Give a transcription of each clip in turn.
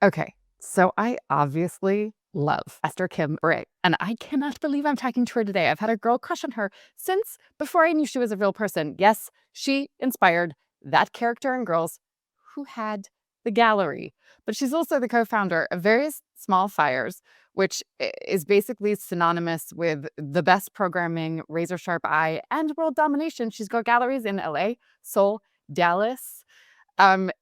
Okay, so I obviously love Esther Kim Varet, and I cannot believe I'm talking to her today. I've had a girl crush on her since before I knew she was a real person. Yes, she inspired that character in Girls who had the gallery, but she's also the co-founder of various small fires, which is basically synonymous with the best programming, razor sharp eye, and world domination. She's got galleries in LA, Seoul, Dallas, and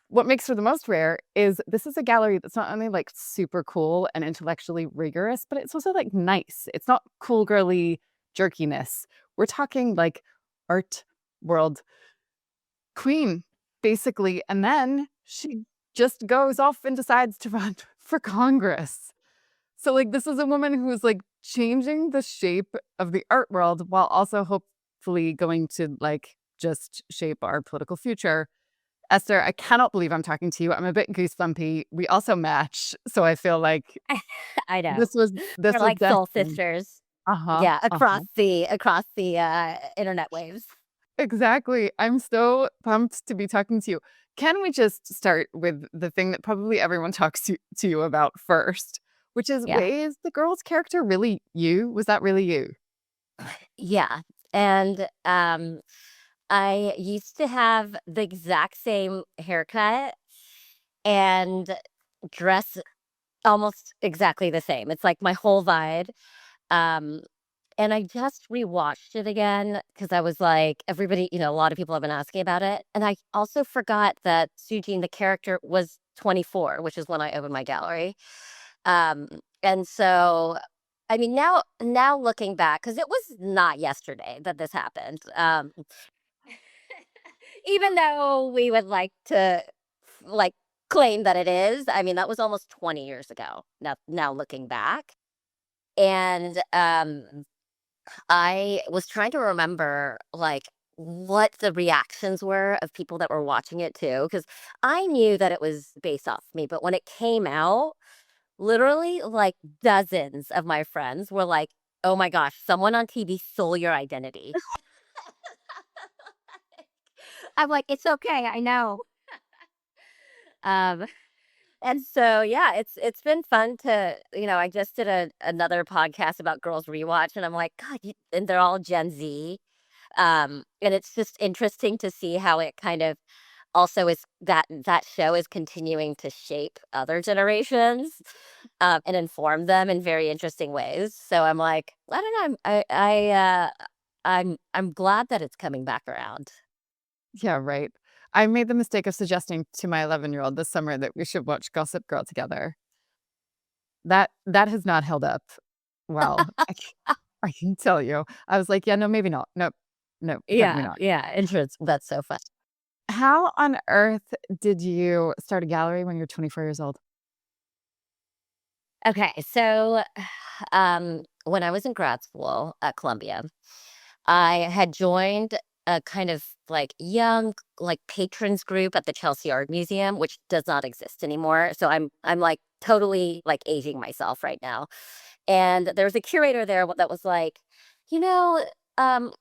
what makes her the most rare is this is a gallery that's not only, like, super cool and intellectually rigorous, but it's also, like, nice. It's not cool girly jerkiness. We're talking, like, art world queen, basically, and then she just goes off and decides to run for Congress. So, like, this is a woman who's, like, changing the shape of the art world while also hopefully going to, like, just shape our political future. Esther, I cannot believe I'm talking to you. I'm a bit goosebumpy. We also match, so I feel like I know. this We're was like soul destined. sisters. Uh-huh, Yeah, uh-huh. across the internet waves. Exactly. I'm so pumped to be talking to you. Can we just start with the thing that probably everyone talks to you about first, which is, Yeah. wait, is the girl's character really you? Was that really you? Yeah. And I used to have the exact same haircut and dress almost exactly the same. It's like my whole vibe. Um and I just rewatched it again because I was like, everybody, a lot of people have been asking about it. And I also forgot that Sujin, the character, was 24, which is when I opened my gallery. Um, and so, I mean, now looking back, because it was not yesterday that this happened. Even though we would like to like claim that it is, I mean, that was almost 20 years ago. Now looking back, and I was trying to remember like what the reactions were of people that were watching it too, because I knew that it was based off me, but when it came out, literally like dozens of my friends were like, "Oh my gosh, someone on TV stole your identity." I'm like, "It's okay, I know." Um, and so yeah, it's been fun to I just did another podcast about girls rewatch, and I'm like, God, and they're all Gen Z. And it's just interesting to see how it kind of also is that show is continuing to shape other generations, and inform them in very interesting ways. So I'm like, I don't know. I'm glad that it's coming back around. Yeah, right. I made the mistake of suggesting to my 11-year-old this summer that we should watch Gossip Girl together. That has not held up well. I can tell you. I was like, "Yeah, no, maybe not. Nope. No, definitely Yeah, not." yeah, interesting. That's so fun. How on earth did you start a gallery when you're 24 years old? Okay, so when I was in grad school at Columbia, I had joined a kind of like young like patrons group at the Chelsea Art Museum, which does not exist anymore. So I'm like totally like aging myself right now. And there was a curator there that was like, you know, um,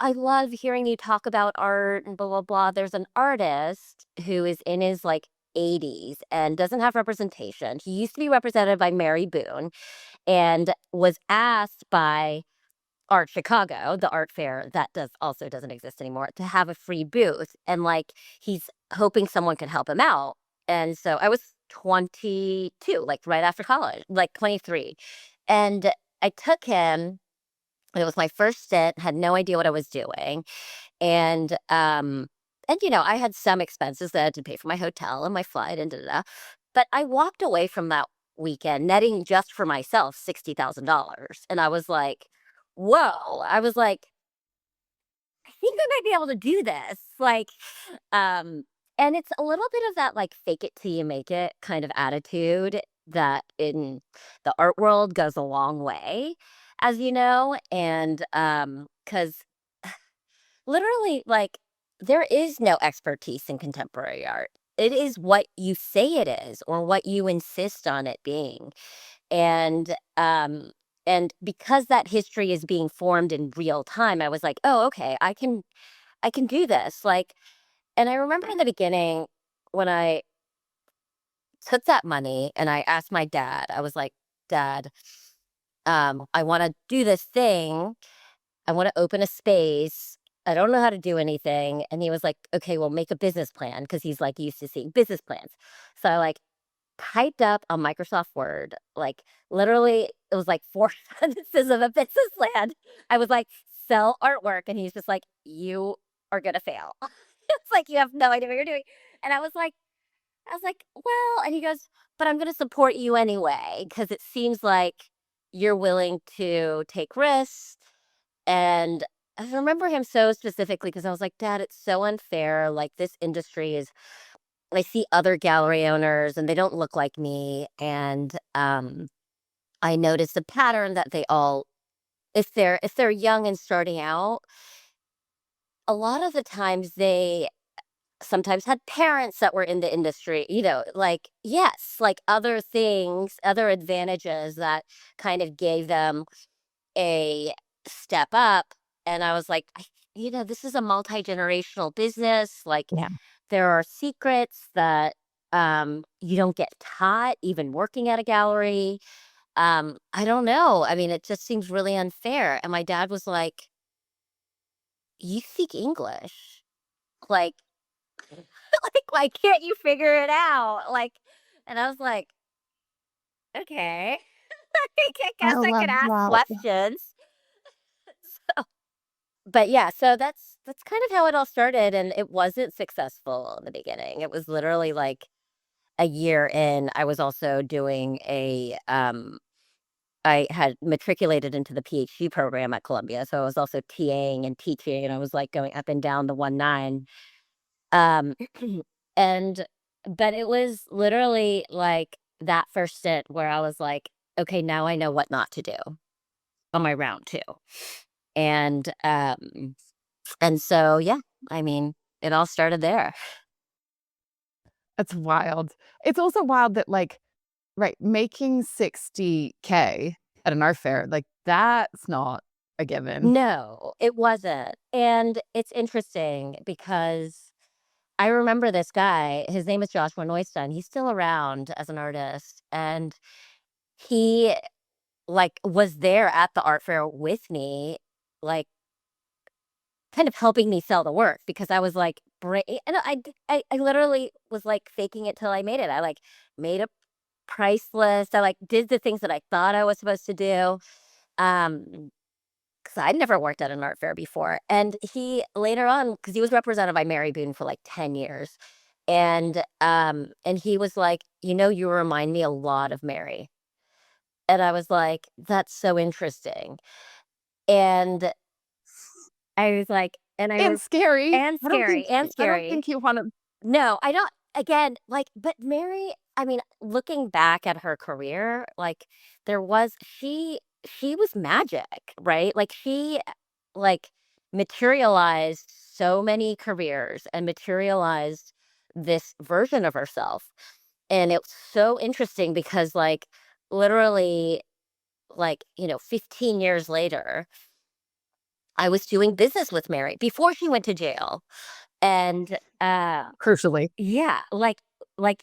I love hearing you talk about art and blah blah blah. There's an artist who is in his like 80s and doesn't have representation. He used to be represented by Mary Boone and was asked by Art Chicago, the art fair that doesn't exist anymore, to have a free booth. And like he's hoping someone could help him out. And so I was 22, like right after college, like 23. And I took him. It was my first stint, had no idea what I was doing. And I had some expenses that I had to pay for my hotel and my flight and da da da. But I walked away from that weekend netting just for myself $60,000. And I was like, whoa. I was like, I think I might be able to do this. Um, and it's a little bit of that like fake it till you make it kind of attitude that in the art world goes a long way, as you know. And because literally, like, there is no expertise in contemporary art. It is what you say it is or what you insist on it being. And because that history is being formed in real time, I was like, "Oh, okay, I can do this." Like, and I remember in the beginning when I took that money and I asked my dad. I was like, "Dad, I want to do this thing. I want to open a space. I don't know how to do anything." And he was like, "Okay, well, make a business plan," because he's like used to seeing business plans. So I like typed up on Microsoft Word, like literally, it was like four sentences of a business plan. I was like, "Sell artwork," and he's just like, "You are gonna fail." It's like you have no idea what you're doing. And I was like, "Well," and he goes, "But I'm gonna support you anyway, because it seems like you're willing to take risks." And I remember him so specifically because I was like, "Dad, it's so unfair. Like, this industry is, I see other gallery owners and they don't look like me. And I noticed a pattern that they all, if they're young and starting out, a lot of the times they sometimes had parents that were in the industry, like, yes, like other things, other advantages that kind of gave them a step up." And I was like, this is a multi-generational business. Like, Yeah. there are secrets that you don't get taught even working at a gallery. I don't know. I mean, it just seems really unfair. And my dad was like, "You speak English. Like, like, why can't you figure it out?" Like, and I was like, "Okay." I I guess I love could ask that. questions. But yeah, so that's kind of how it all started, and it wasn't successful in the beginning. It was literally like a year in. I was also doing I had matriculated into the PhD program at Columbia, so I was also TAing and teaching, and I was like going up and down the 1-9. Um, and but it was literally like that first stint where I was like, "Okay, now I know what not to do on my round 2." And and so, yeah, I mean, it all started there. That's wild. It's also wild that, like, right, making 60K at an art fair, like, that's not a given. No, it wasn't. And it's interesting because I remember this guy, his name is Joshua Neustein. He's still around as an artist. And he like was there at the art fair with me, like kind of helping me sell the work because I was like, and I literally was like faking it till I made it. I like made a price list. I like did the things that I thought I was supposed to do. Um, because I'd never worked at an art fair before. And he later on, because he was represented by Mary Boone for like 10 years. And he was like, "You remind me a lot of Mary." And I was like, "That's so interesting." And I was like, And scary. and I don't scary, think and I don't scary. think you wanna No, I don't, again, like, but Mary, I mean, looking back at her career, like, she was magic, right? Like, she, like, materialized so many careers and materialized this version of herself. And it's so interesting because, like, literally, like, 15 years later, I was doing business with Mary before she went to jail. And, crucially. yeah, like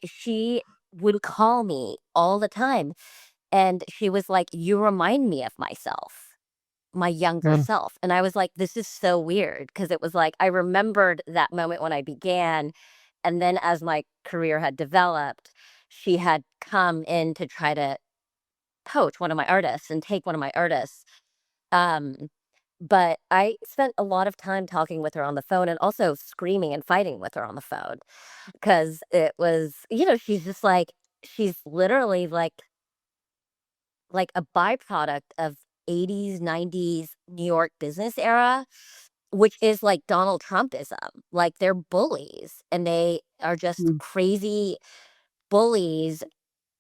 she would call me all the time, and she was like, "You remind me of myself, my younger Mm. self." And I was like, "This is so weird," because it was like I remembered that moment when I began, and then as my career had developed, she had come in to try to poach one of my artists and take one of my artists. Um, but I spent a lot of time talking with her on the phone and also screaming and fighting with her on the phone. 'Cause it was, she's just like, she's literally like a byproduct of 80s, 90s New York business era, which is like Donald Trumpism. Like, they're bullies, and they are just Mm. crazy bullies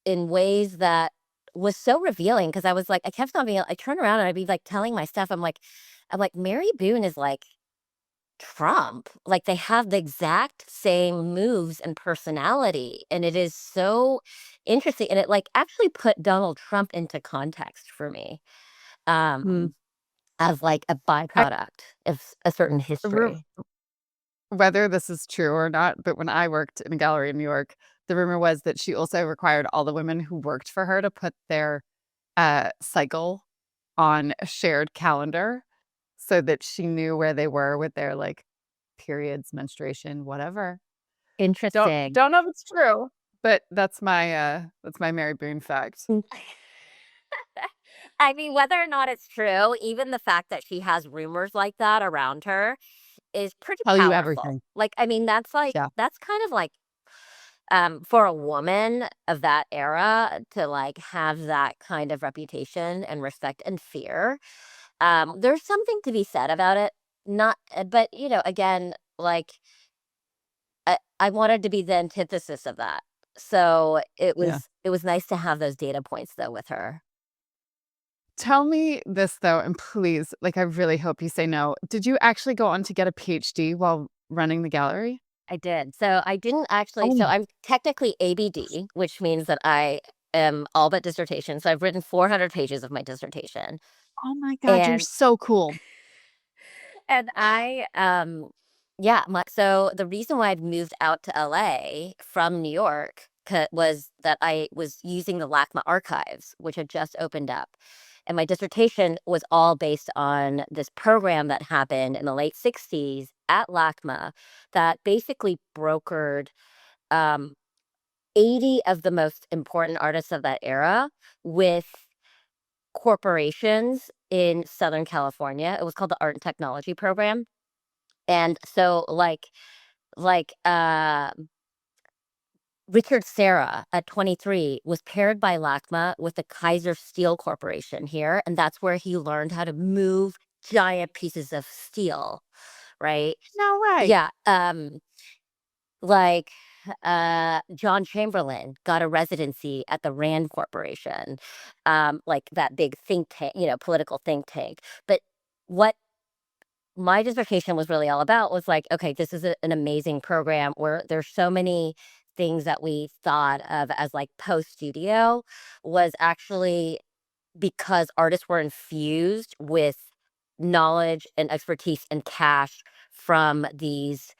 in ways that was so revealing. Because I was like, I kept on being, I turn around and I'd be like telling my stuff. I'm like, Mary Boone is like Trump. Like, they have the exact same moves and personality, and it is so interesting, and it, like, actually put Donald Trump into context for me, Mm. um, as, like, a I byproduct of a certain re history. whether this is true or not, but when I worked in a gallery in New York, the rumor was that she also required all the women who worked for her to put their cycle on a shared calendar so that she knew where they were with their like periods, menstruation, whatever. Don't Interesting. don't know if it's true, but that's my Mary Boone fact. Mm. I mean, whether or not it's true, even the fact that she has rumors like that around her is pretty Tell you powerful. everything. Like, I mean, Yeah. that's kind of like for a woman of that era to like have that kind of reputation and respect and fear. There's something to be said about it. Not, but you know, again, like I wanted to be the antithesis of that. So Yeah. it was nice to have those data points though with her. Tell me this though, and please, like I really hope you say no. Did you actually go on to get a PhD while running the gallery? I did. So I didn't actually. So Oh, I'm technically ABD, which means that I am all but dissertation. So I've written 400 pages of my dissertation, oh my God, you're and so cool. and I yeah. So the reason why I've moved out to LA from New York was that I was using the LACMA archives, which had just opened up. And my dissertation was all based on this program that happened in the late 60s at LACMA that basically brokered um, 80 of the most important artists of that era with corporations in Southern California. It was called the Art and Technology Program. And so like Richard Serra at 23 was paired by LACMA with the Kaiser Steel Corporation here, and that's where he learned how to move giant pieces of steel, right? No way. Yeah, like, John Chamberlain got a residency at the Rand Corporation, like that big think tank, you know, political think tank. But what my dissertation was really all about was like, okay, this is an amazing program where there's so many things that we thought of as like post studio was actually because artists were infused with knowledge and expertise and cash from these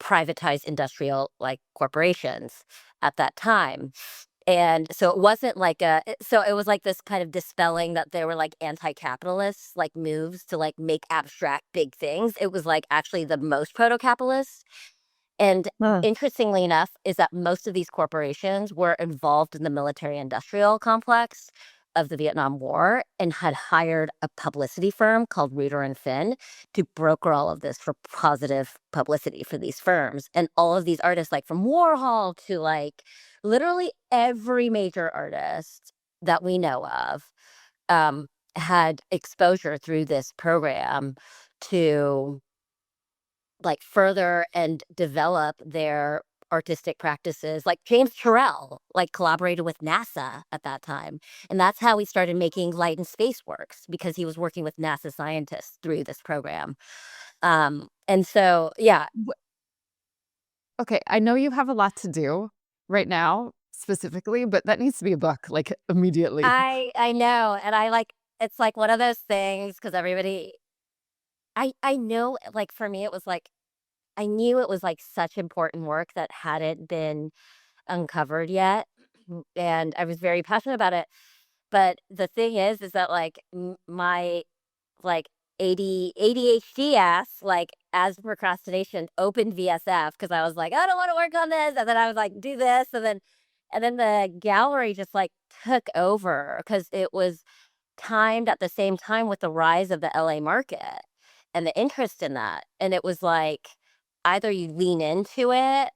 privatized industrial like corporations at that time. And so it wasn't like so it was like this kind of dispelling that there were like anti-capitalist like moves to like make abstract big things. It was like actually the most proto-capitalist. And Huh. interestingly enough, is that most of these corporations were involved in the military industrial complex of the Vietnam War and had hired a publicity firm called Reuter and Finn to broker all of this for positive publicity for these firms. And all of these artists, like from Warhol to like literally every major artist that we know of, had exposure through this program to like further and develop their artistic practices. Like James Turrell, like collaborated with NASA at that time. And that's how he started making light and space works because he was working with NASA scientists through this program. And so, yeah, Wh- Okay, I know you have a lot to do right now, specifically, but that needs to be a book, like immediately. I know. And I like, it's like one of those things because everybody, I know, like for me, it was like, I knew it was like such important work that hadn't been uncovered yet. And I was very passionate about it. But the thing is that like my like ADHD ass, like as procrastination opened VSF because I was like, I don't want to work on this. And then I was like, do this. And then the gallery just like took over because it was timed at the same time with the rise of the LA market and the interest in that. And it was like either you lean into it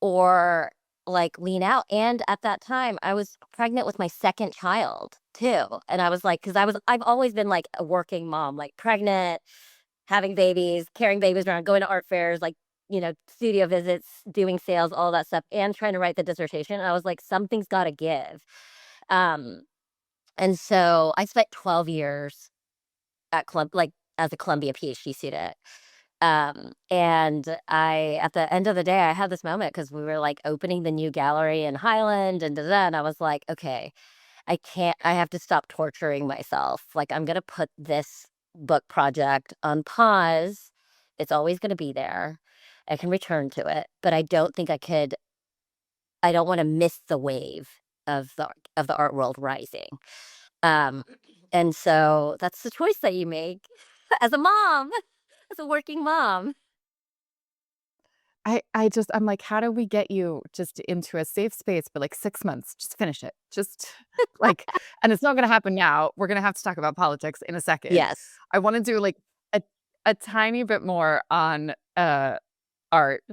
or like lean out. And at that time, I was pregnant with my second child too. And I was like, because I've always been like a working mom, like pregnant, having babies, carrying babies around, going to art fairs, like, you know, studio visits, doing sales, all that stuff, and trying to write the dissertation. And I was like, something's got to give. Um, and so I spent 12 years at like as a Columbia PhD student. And I, at the end of the day, I had this moment because we were like opening the new gallery in Highland and da, and I was like, okay, I can't, I have to stop torturing myself. Like, I'm going to put this book project on pause. It's always going to be there. I can return to it, but I don't think I could I don't want to miss the wave of the art world rising. Um, and so that's the choice that you make as a mom, as a working mom. I'm like, "How do we get you just into a safe space for, like, 6 months? Just finish it. Just, like," and it's not gonna happen now. We're gonna have to talk about politics in a second. Yes. I wanna do, like, a a tiny bit more on, art,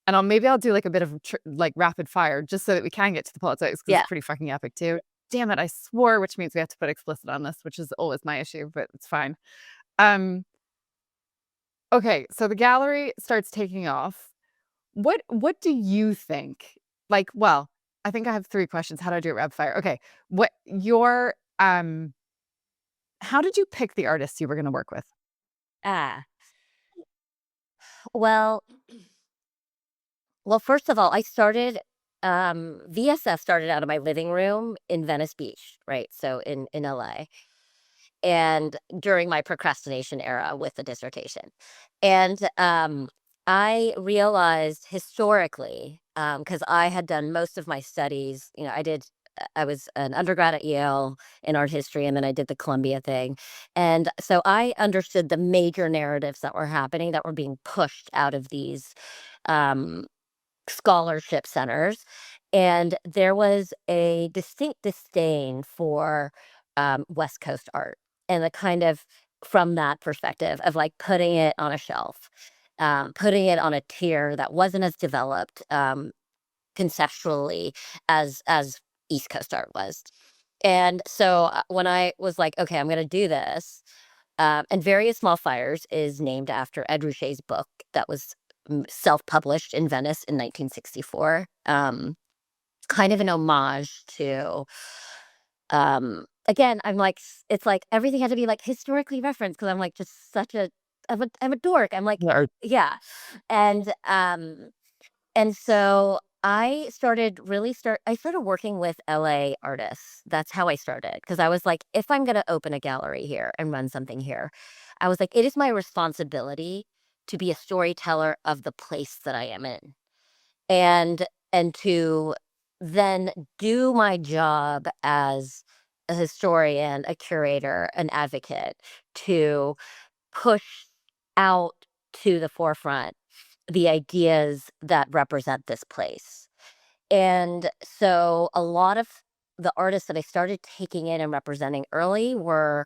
and maybe I'll do, like, a bit of like, rapid fire just so that we can get to the politics because Yeah. it's pretty fucking epic too. Damn it, I swore, which means we have to put explicit on this, which is always my issue, but it's fine. Um, okay, so the gallery starts taking off. What do you think? Like, well, I think I have 3 questions. How do I do it rapid fire? Okay. What your how did you pick the artists you were gonna work with? Ah. Well, first of all, VSF started out of my living room in Venice Beach, right? So in LA. And during my procrastination era with the dissertation. And I realized historically, because I had done most of my studies, I was an undergrad at Yale in art history, and then I did the Columbia thing. And so I understood the major narratives that were happening that were being pushed out of these um, scholarship centers, and there was a distinct disdain for West Coast art, and the kind of from that perspective of like putting it on a shelf, putting it on a tier that wasn't as developed conceptually as East Coast art was. And so when I was like, okay, I'm going to do this, and Various Small Fires is named after Ed Ruscha's book that was self-published in Venice in 1964. Kind of an homage to, again, I'm like, it's like everything had to be like historically referenced because I'm like just I'm a dork. I'm like, Yeah. yeah, and so I started working with LA artists. That's how I started, because I was like, if I'm going to open a gallery here and run something here, I was like, it is my responsibility to be a storyteller of the place that I am in, and to then do my job as a historian, a curator, an advocate, to push out to the forefront the ideas that represent this place. And so a lot of the artists that I started taking in and representing early were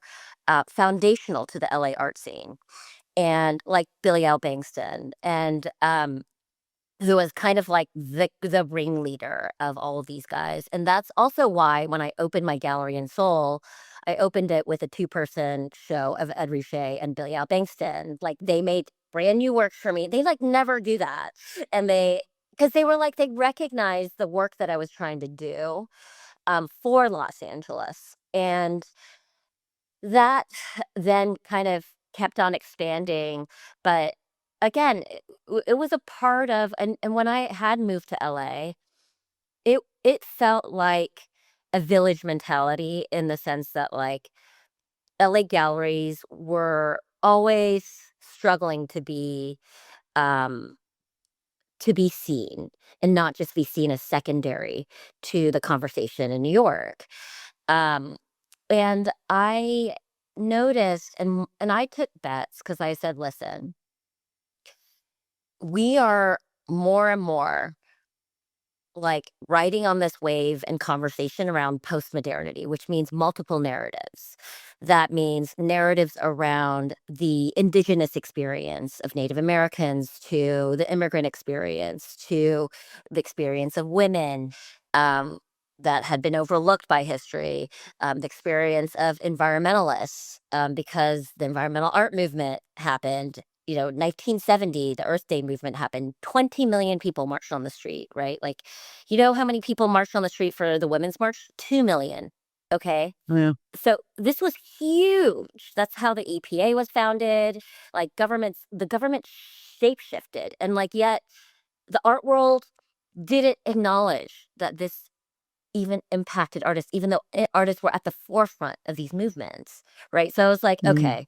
foundational to the LA art scene, and like Billy Al Bangston, and who was kind of like the ringleader of all of these guys. And that's also why when I opened my gallery in Seoul, I opened it with a two-person show of Ed Ruscha and Billy Al Bangston. Like, they made brand new work for me. They like never do that. And because they were like, they recognized the work that I was trying to do for Los Angeles. And that then kind of kept on expanding, but again, it was a part of, and when I had moved to LA, it felt like a village mentality, in the sense that, like, LA galleries were always struggling um, to be seen, and not just be seen as secondary to the conversation in New York. Um, and I noticed, and I took bets because I said, "Listen, we are more and more like riding on this wave and conversation around postmodernity, which means multiple narratives. That means narratives around the indigenous experience of Native Americans, to the immigrant experience, to the experience of women um, that had been overlooked by history, the experience of environmentalists, because the environmental art movement happened. 1970, the Earth Day movement happened. 20 million people marched on the street, right? Like, you know how many people marched on the street for the Women's March? 2 million. Okay. Yeah. So this was huge. That's how the EPA was founded. Like, the government shape shifted. And like, yet the art world didn't acknowledge that this even impacted artists, even though artists were at the forefront of these movements. Right. So I was like, Mm. okay,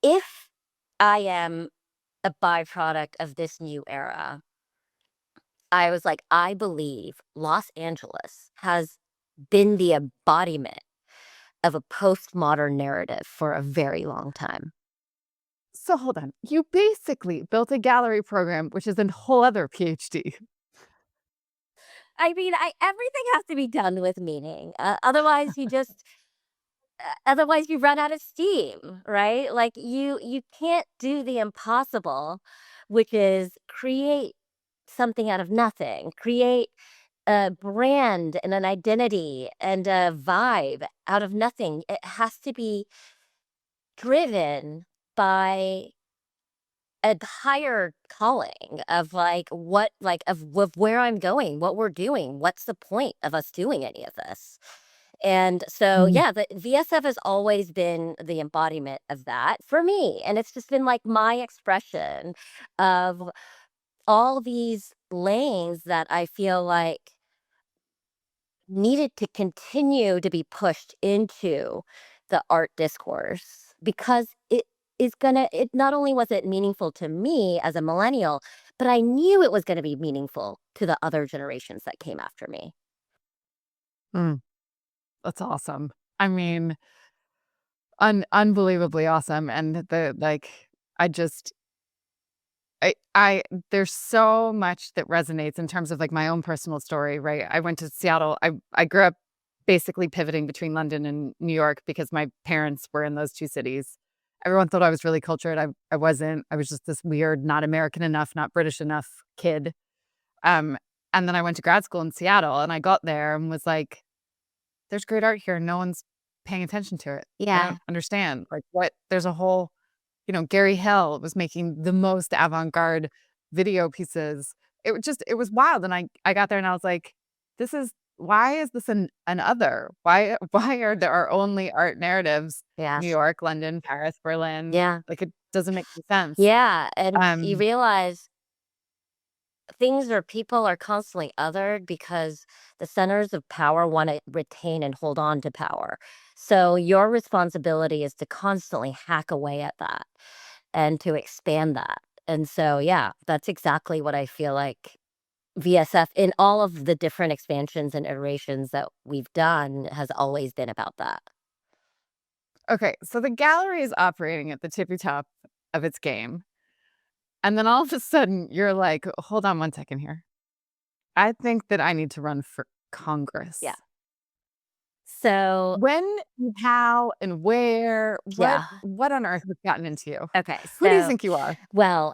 if I am a byproduct of this new era, I was like, I believe Los Angeles has been the embodiment of a postmodern narrative for a very long time. So hold on. You basically built a gallery program, which is a whole other PhD. I mean, everything has to be done with meaning. Otherwise you run out of steam, right? Like you can't do the impossible, which is create something out of nothing, create a brand and an identity and a vibe out of nothing. It has to be driven by a higher calling of of where I'm going, what we're doing, what's the point of us doing any of this? And so, Mm. yeah, the VSF has always been the embodiment of that for me. And it's just been like my expression of all these lanes that I feel like needed to continue to be pushed into the art discourse because it not only was it meaningful to me as a millennial, but I knew it was going to be meaningful to the other generations that came after me. Mm, that's awesome. I mean, unbelievably awesome. And I just, I, there's so much that resonates in terms of like my own personal story, right? I went to Seattle. I grew up basically pivoting between London and New York because my parents were in those two cities. Everyone thought I was really cultured. I wasn't. I was just this weird, not American enough, not British enough kid. Um, and then I went to grad school in Seattle, and I got there and was like, "There's great art here. No one's paying attention to it. I Yeah. don't understand. Like, what? There's a whole, Gary Hill was making the most avant-garde video pieces. It was wild, and I got there and I was like, "This is why is this an other? Why are there are only art narratives? New Yes. York, London, Paris, Berlin. Yeah. Like, it doesn't make any sense." Yeah. And you Um, realize things or people are constantly othered because the centers of power want to retain and hold on to power. So your responsibility is to constantly hack away at that and to expand that. And so, yeah, that's exactly what I feel like VSF in all of the different expansions and iterations that we've done has always been about that. okay, so the gallery is operating at the tippy top of its game, and then all of a sudden, you're like, "Hold on one second here. I think that I need to run for Yeah. Congress." So, When, how, and where? What yeah. what on earth has gotten into you? Okay. Who do you think you are?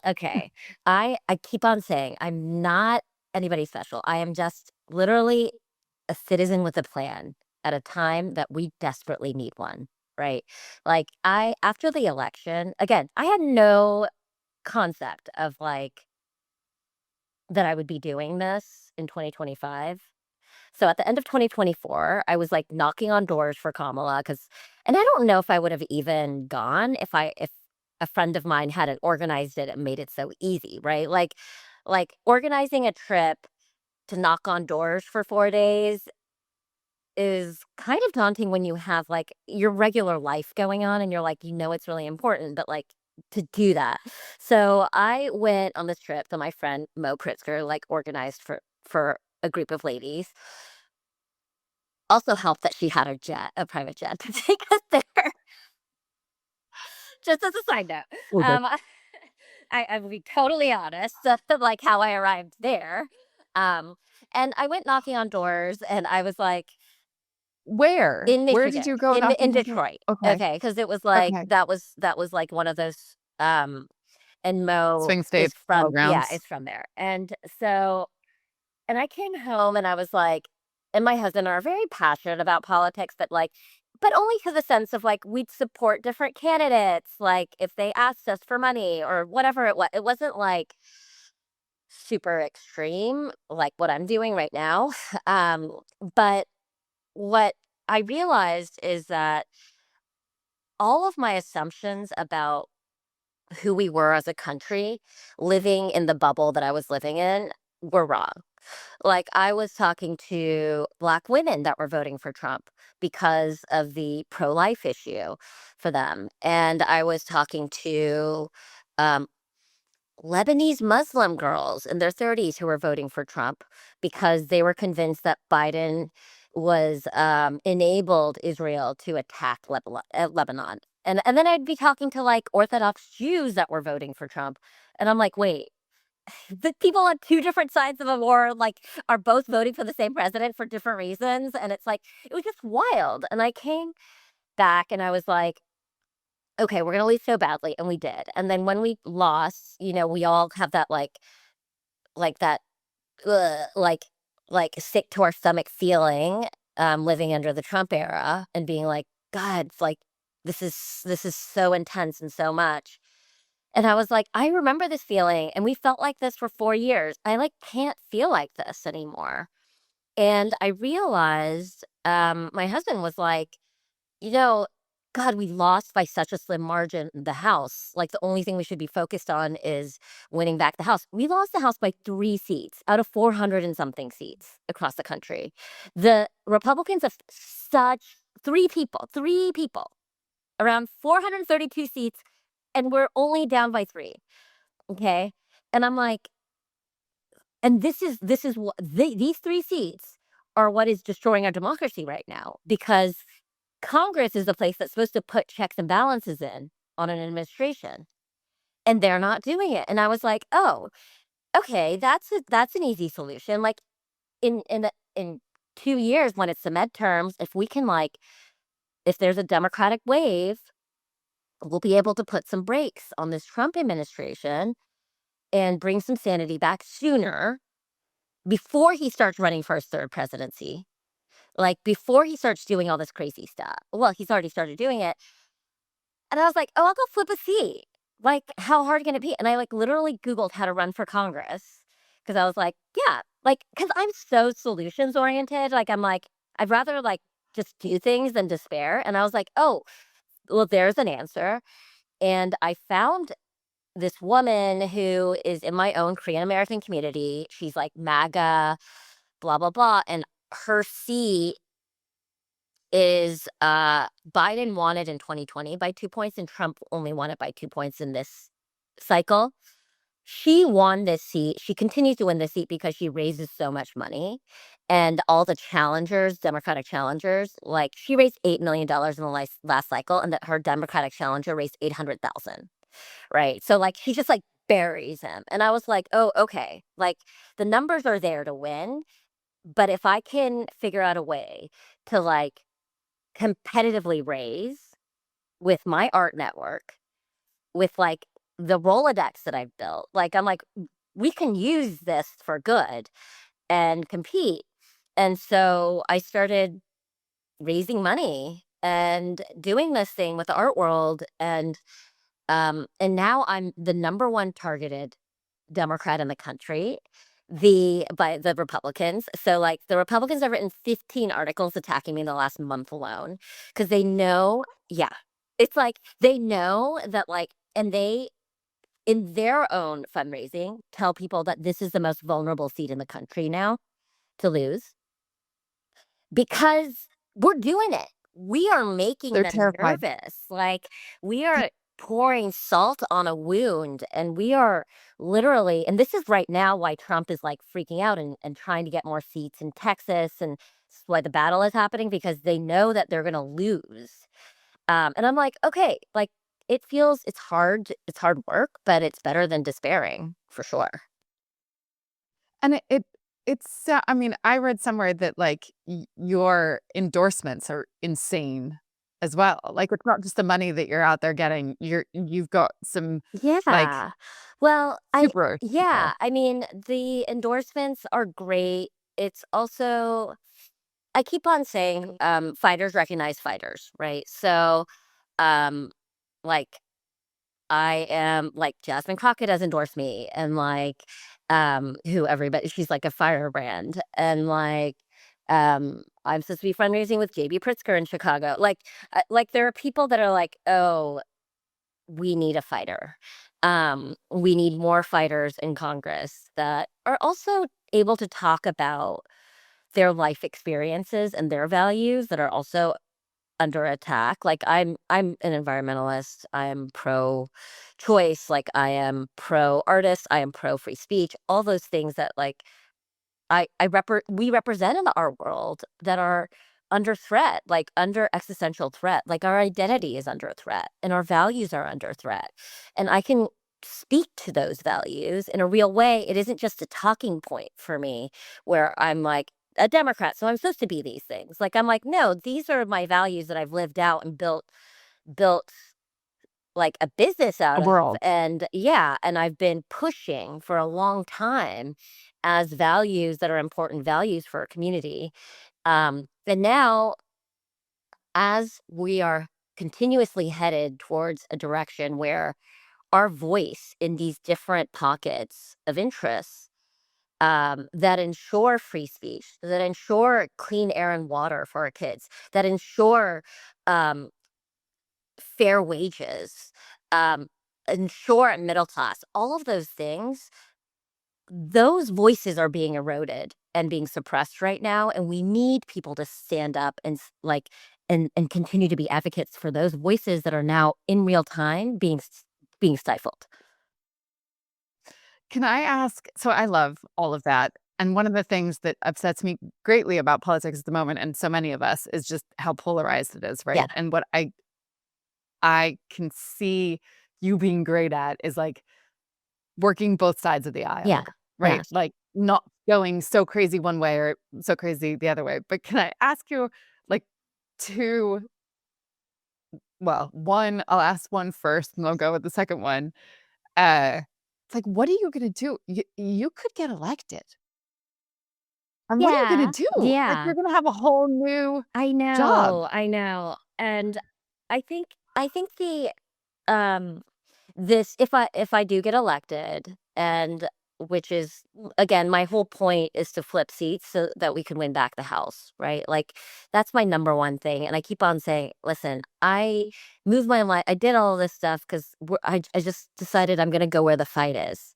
Okay. I keep on saying I'm not anybody special. I am just literally a citizen with a plan at a time that we desperately need one, right? Like I after the election, again, I had no concept of like that I would be doing this in 2025. So at the end of 2024, I was like knocking on doors for Kamala because, and I don't know if I would have even gone if a friend of mine hadn't organized it and made it so easy, right? Like organizing a trip to knock on doors for 4 days is kind of daunting when you have like your regular life going on and you're like, it's really important, but like to do that. So I went on this trip that my friend Mo Pritzker like organized for a group of ladies. Also helped that she had a private jet to take us there. Just as a side note. Okay. I will be totally honest, like how I arrived there. Um, and I went knocking on doors and I was like Where? in Where did Michigan, you go in knocking on door? Detroit. Okay, Okay, because it was like okay. that was like one of those and Mo Swing is states, from yeah, battlegrounds. is from there. And so and I came home and I was like, and my husband are very passionate about politics, but only to the sense of like we'd support different candidates, like if they asked us for money or whatever it was. It wasn't like super extreme like what I'm doing right now. But what I realized is that all of my assumptions about who we were as a country living in the bubble that I was living in were wrong. Like, I was talking to Black women that were voting for Trump because of the pro-life issue for them, and I was talking to, um, Lebanese Muslim girls in their 30s who were voting for Trump because they were convinced that Biden was enabled Israel to attack Lebanon. And then I'd be talking to like Orthodox Jews that were voting for Trump. And I'm like, wait, the people on two different sides of a war like are both voting for the same president for different reasons. And it's like, it was just wild. And I came back and I was like, okay, we're gonna lose so badly, and we did. And then when we lost, we all have that like that ugh, like sick to our stomach feeling, living under the Trump era and being like, God, it's like this is so intense and so much. And I was like, I remember this feeling, and we felt like this for 4 years. I like can't feel like this anymore. And I realized, my husband was like, you know, God, we lost by such a slim margin the House. Like the only thing we should be focused on is winning back the House. We lost the House by 3 seats out of 400 and something seats across the country. The Republicans have such three people, around 432 seats, and we're only down by three. Okay. And I'm like, and this is what these 3 seats are what is destroying our democracy right now because Congress is the place that's supposed to put checks and balances in on an administration, and they're not doing it. And I was like, "Oh, okay, that's an easy solution." Like in 2 years when it's the midterms, if we can if there's a Democratic wave, we'll be able to put some brakes on this Trump administration and bring some sanity back sooner before he starts running for his third presidency. Like before he starts doing all this crazy stuff. Well, he's already started doing it. And I was like, "Oh, I'll go flip a seat. Like, how hard can it be?" And I like literally Googled how to run for Congress because I was like, yeah, like, because I'm so solutions oriented. Like, I'm like, I'd rather like just do things than despair. And I was like, oh, well, there's an answer. And I found this woman who is in my own Korean American community. She's like MAGA, blah, blah, blah. And her seat is Biden won it in 2020 by 2 points, and Trump only won it by 2 points in this cycle. She won this seat. She continues to win this seat because she raises so much money. And all the challengers, Democratic challengers, like she raised $8 million in the last cycle, and that her Democratic challenger raised 800,000. Right. So like she just like buries him. And I was like, oh, okay. Like the numbers are there to win. But if I can figure out a way to like competitively raise with my art network, with like the Rolodex that I've built. Like, I'm like, we can use this for good and compete. And so I started raising money and doing this thing with the art world. And now I'm the number one targeted Democrat in the country, by the Republicans. So like the Republicans have written 15 articles attacking me in the last month alone because they know, yeah, it's like they know that like, and they in their own fundraising tell people that this is the most vulnerable seat in the country now to lose because we're doing it. We are making They're them terrified. nervous. Like we are pouring salt on a wound, and we are literally, and this is right now why Trump is like freaking out and trying to get more seats in Texas, and this is why the battle is happening because they know that they're going to lose. And I'm like, okay, like it's hard work, but it's better than despairing for sure. And it's I mean, I read somewhere that, like, your endorsements are insane as well. Like, it's not just the money that you're out there getting, you've got some, like, Yeah. Well, super yeah, people. I mean, the endorsements are great. It's also, I keep on saying, fighters recognize fighters, right? So, um, like, I am like Jasmine Crockett has endorsed me, and like, who everybody, she's like a firebrand, and I'm supposed to be fundraising with JB Pritzker in Chicago. Like there are people that are like, oh, we need a fighter. We need more fighters in Congress that are also able to talk about their life experiences and their values that are also under attack. Like, I'm an environmentalist. I am pro choice. Like, I am pro artist. I am pro free speech. All those things that like we represent in our world that are under threat, like under existential threat. Like our identity is under threat and our values are under threat. And I can speak to those values in a real way. It isn't just a talking point for me where I'm like a Democrat, so I'm supposed to be these things. Like I'm like, no, these are my values that I've lived out and built like a business out A of. world. And yeah, and I've been pushing for a long time as values that are important values for a community. And now, as we are continuously headed towards a direction where our voice in these different pockets of interests that ensure free speech, that ensure clean air and water for our kids, that ensure um, fair wages, um, ensure a middle class, all of those things, those voices are being eroded and being suppressed right now. And we need people to stand up and and continue to be advocates for those voices that are now in real time being stifled. Can I ask, so I love all of that, and one of the things that upsets me greatly about politics at the moment, and so many of us, is just how polarized it is, Yeah. right? And what I can see you being great at is, like, working both sides of the Yeah. aisle, Yeah. right? Like, not going so crazy one way or so crazy the other way. But can I ask you, like, 2 well, 1, I'll ask 1 first, and I'll go with the second one. It's like, what are you gonna do? You could get elected, and what are you gonna Yeah. do? Like, Yeah. you're gonna have a whole new I job. know. I know. And I think the um this if I do get elected, and which is again, my whole point is to flip seats so that we can win back the house, right? Like that's my number one thing. And I keep on saying, listen, I moved my life, I did all this stuff because I just decided I'm going to go where the fight is.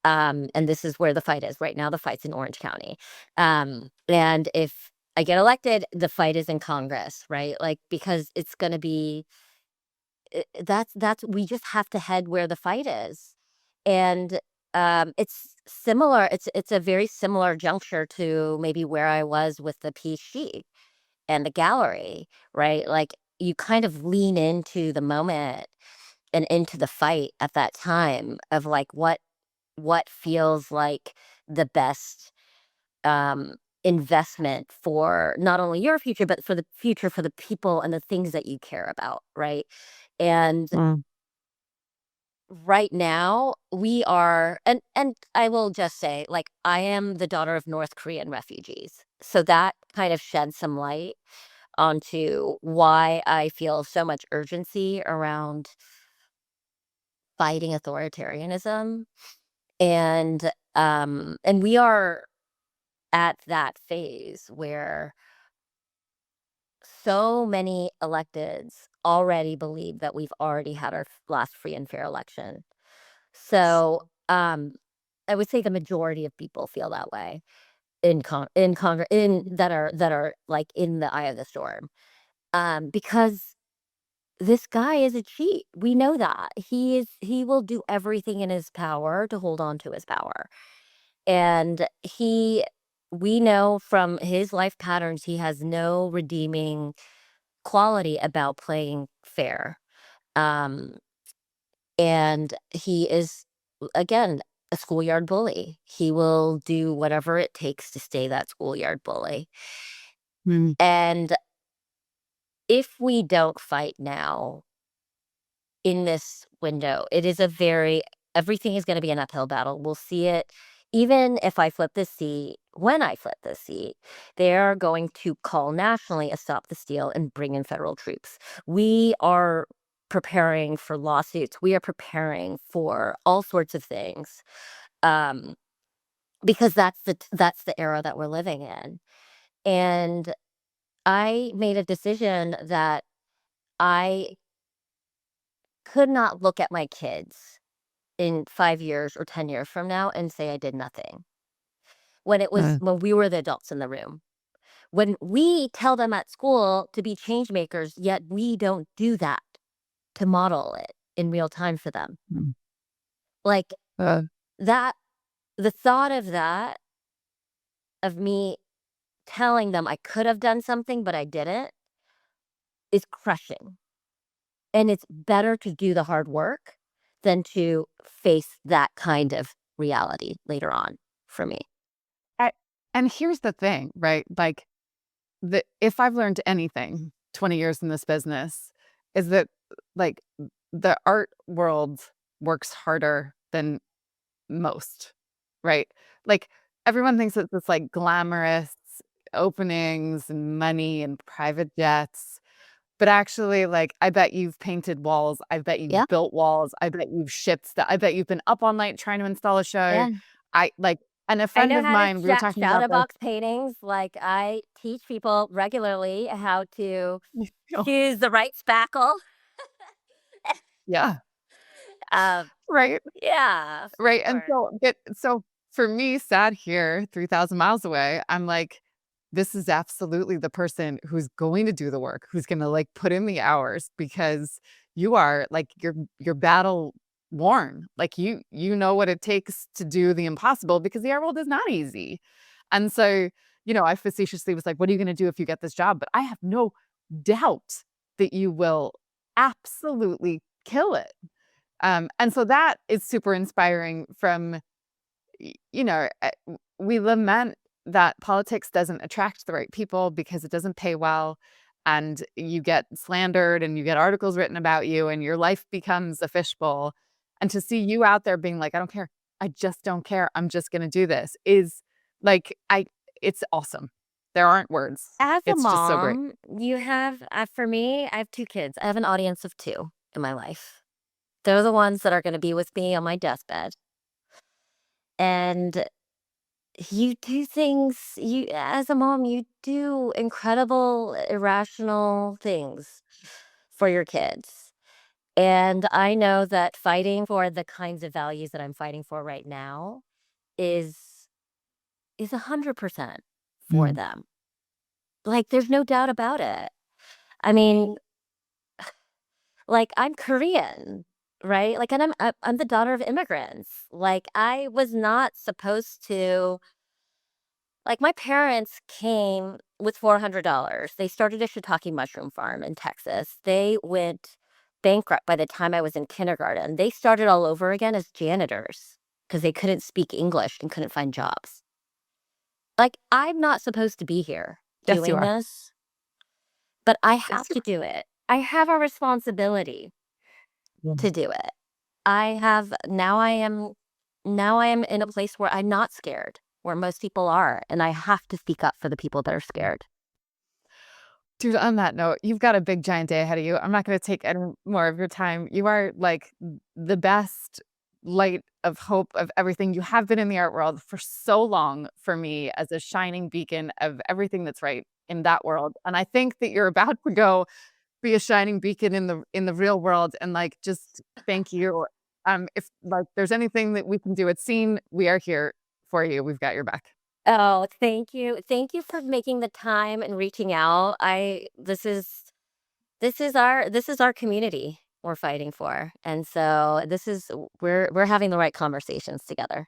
And this is where the fight is right now. The fight's in Orange County. And if I get elected, the fight is in Congress, right? Like because it's going to be that's we just have to head where the fight is. And it's similar, it's a very similar juncture to maybe where I was with the piece sheet and the gallery, right? Like you kind of lean into the moment and into the fight at that time of like what feels like the best um investment for not only your future but for the future for the people and the things that you care about, right? And Mm. right now we are, and I will just say, like, I am the daughter of North Korean refugees, so that kind of sheds some light onto why I feel so much urgency around fighting authoritarianism. And we are at that phase where so many electeds already believe that we've already had our last free and fair election. So, I would say the majority of people feel that way in Congress in that are like in the eye of the storm. Because this guy is a cheat. We know that. He will do everything in his power to hold on to his power. And we know from his life patterns he has no redeeming quality about playing fair. Um And he is, again, a schoolyard bully. He will do whatever it takes to stay that schoolyard bully. Mm. And if we don't fight now in this window, it is a very, everything is going to be an uphill battle. We'll see it. Even if I flip this seat, when I flip this seat, they're going to call nationally a stop the steal and bring in federal troops. We are preparing for lawsuits. We are preparing for all sorts of things, um, because that's the era that we're living in. And I made a decision that I could not look at my kids in 5 years or 10 years from now and say I did nothing when it was Mm. when we were the adults in the room. when we tell them at school to be change makers, yet we don't do that to model it in real time for them. Mm. Like Uh, that, the thought of that, of me telling them I could have done something, but I didn't, is crushing. And it's better to do the hard work than to face that kind of reality later on for me. I, and here's the thing, right? Like, if I've learned anything 20 years in this business, is that like the art world works harder than most, right? Like everyone thinks it's this like glamorous openings and money and private jets. But actually, like, I bet you've painted walls. I bet Yeah. you've built walls. I bet you've shipped stuff. I bet you've been up all night trying to install a show. Yeah. I like, and a I friend know of how to mine, we were talking about shadow this. box paintings. Like I teach people regularly how to Oh, choose the right spackle. yeah, um, right. yeah, Right, and sure. so for me, sat here 3,000 miles away, I'm like, "This is absolutely the person who's going to do the work, who's gonna, like, put in the hours because you are, like, you're battle worn. Like, you know what it takes to do the impossible because the art world is not easy." And so, I facetiously was like, "What are you gonna do if you get this job?" But I have no doubt that you will absolutely kill it. And so that is super inspiring from, we lament that politics doesn't attract the right people because it doesn't pay well. And you get slandered and you get articles written about you and your life becomes a fishbowl. And to see you out there being like, I don't care. I just don't care. I'm just going to do this is like, it's awesome. There aren't words. As a It's just so great. mom, you have, for me, I have two kids. I have an audience of two in my life. They're the ones that are going to be with me on my deathbed. And you do things, as a mom, you do incredible, irrational things for your kids. And I know that fighting for the kinds of values that I'm fighting for right now is 100% for Mm. them. Like there's no doubt about it. I mean, like I'm Korean, right? Like, and I'm the daughter of immigrants. Like I was not supposed to. Like my parents came with $400. They started a shiitake mushroom farm in Texas. They went bankrupt by the time I was in kindergarten. They started all over again as janitors because they couldn't speak English and couldn't find jobs. Like I'm not supposed to be here Yes, you doing are. this, but I Yes, have you to do it. I have a responsibility are. to do it. I have now I am in a place where I'm not scared, where most people are, and I have to speak up for the people that are scared. Dude, on that note, you've got a big giant day ahead of you. I'm not gonna take any more of your time. You are, like, the best light of hope of everything. You have been in the art world for so long for me as a shining beacon of everything that's right in that world, and I think that you're about to go be a shining beacon in the real world, and, like, just thank you. If, like, there's anything that we can do at Scene, we are here for you. We've got your back. Oh, thank you. Thank you for making the time and reaching out. I this is our community we're fighting for. And so this is we're having the right conversations together.